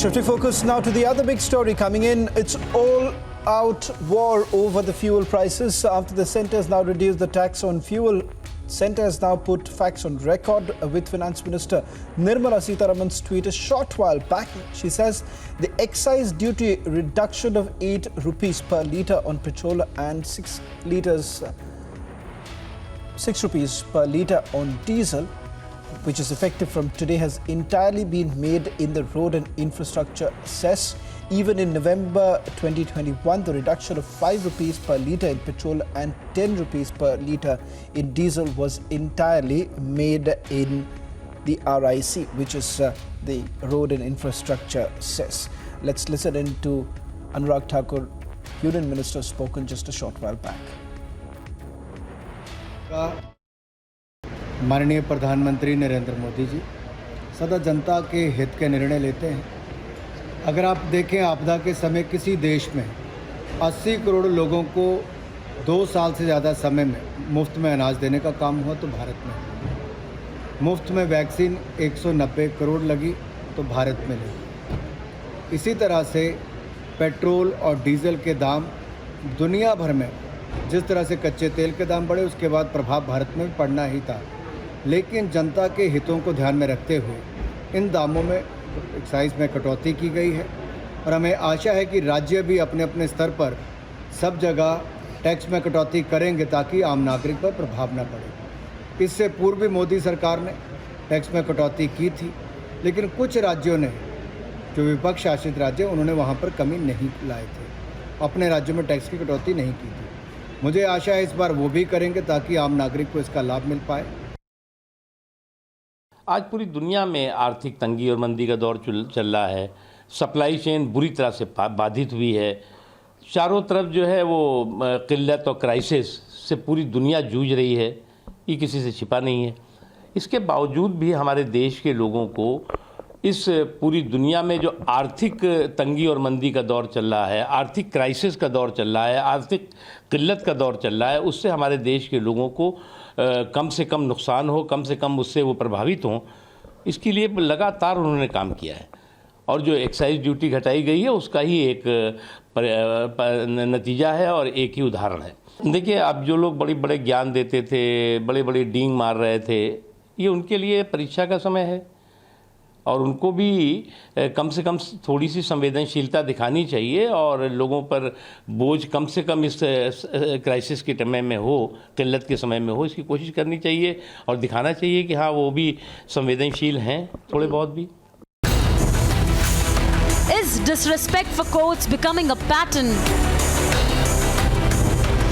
Shifting focus now to the other big story coming in. It's all-out war over the fuel prices. After the centre has now reduced the tax on fuel, centre has now put facts on record with Finance Minister Nirmala Sitharaman's tweet a short while back. She says the excise duty reduction of 8 rupees per litre on petrol and 6 rupees per litre on diesel, which is effective from today, has entirely been made in the road and infrastructure cess. Even in November 2021, the reduction of 5 rupees per litre in petrol and 10 rupees per litre in diesel was entirely made in the RIC, which is the road and infrastructure cess. Let's listen in to Anurag Thakur, Union Minister, spoken just a short while back. माननीय प्रधानमंत्री नरेंद्र मोदी जी सदा जनता के हित के निर्णय लेते हैं। अगर आप देखें, आपदा के समय किसी देश में 80 करोड़ लोगों को 2 साल से ज़्यादा समय में मुफ्त में अनाज देने का काम हुआ तो भारत में, मुफ्त में वैक्सीन 190 करोड़ लगी तो भारत में लगी। इसी तरह से पेट्रोल और डीजल के दाम दुनिया भर में, जिस तरह से कच्चे तेल के दाम बढ़े उसके बाद प्रभाव भारत में भी पड़ना ही था, लेकिन जनता के हितों को ध्यान में रखते हुए इन दामों में एक्साइज में कटौती की गई है और हमें आशा है कि राज्य भी अपने अपने स्तर पर सब जगह टैक्स में कटौती करेंगे ताकि आम नागरिक पर प्रभाव न पड़े। इससे पूर्व भी मोदी सरकार ने टैक्स में कटौती की थी, लेकिन कुछ राज्यों ने, जो विपक्ष शासित राज्य, उन्होंने वहाँ पर कमी नहीं लाए थे, अपने राज्यों में टैक्स की कटौती नहीं की थी। मुझे आशा है इस बार वो भी करेंगे ताकि आम नागरिक को इसका लाभ मिल पाए। आज पूरी दुनिया में आर्थिक तंगी और मंदी का दौर चल रहा है। सप्लाई चेन बुरी तरह से बाधित हुई है। चारों तरफ जो है वो किल्लत और क्राइसिस से पूरी दुनिया जूझ रही है, ये किसी से छिपा नहीं है। इसके बावजूद भी हमारे देश के लोगों को इस पूरी दुनिया में जो आर्थिक तंगी और मंदी का दौर चल रहा है, आर्थिक क्राइसिस का दौर चल रहा है, आर्थिक किल्लत का दौर चल रहा है, उससे हमारे देश के लोगों को कम से कम नुकसान हो, कम से कम उससे वो प्रभावित हों, इसके लिए लगातार उन्होंने काम किया है। और जो एक्साइज ड्यूटी घटाई गई है उसका ही एक नतीजा है और एक ही उदाहरण है। देखिए, अब जो लोग बड़े बड़े ज्ञान देते थे, बड़े बड़े डींग मार रहे थे, ये उनके लिए परीक्षा का समय है और उनको भी कम से कम थोड़ी सी संवेदनशीलता दिखानी चाहिए और लोगों पर बोझ कम से कम इस क्राइसिस के समय में हो, किल्लत के समय में हो, इसकी कोशिश करनी चाहिए और दिखाना चाहिए कि हाँ, वो भी संवेदनशील हैं थोड़े बहुत भी। Is disrespect for courts becoming a pattern?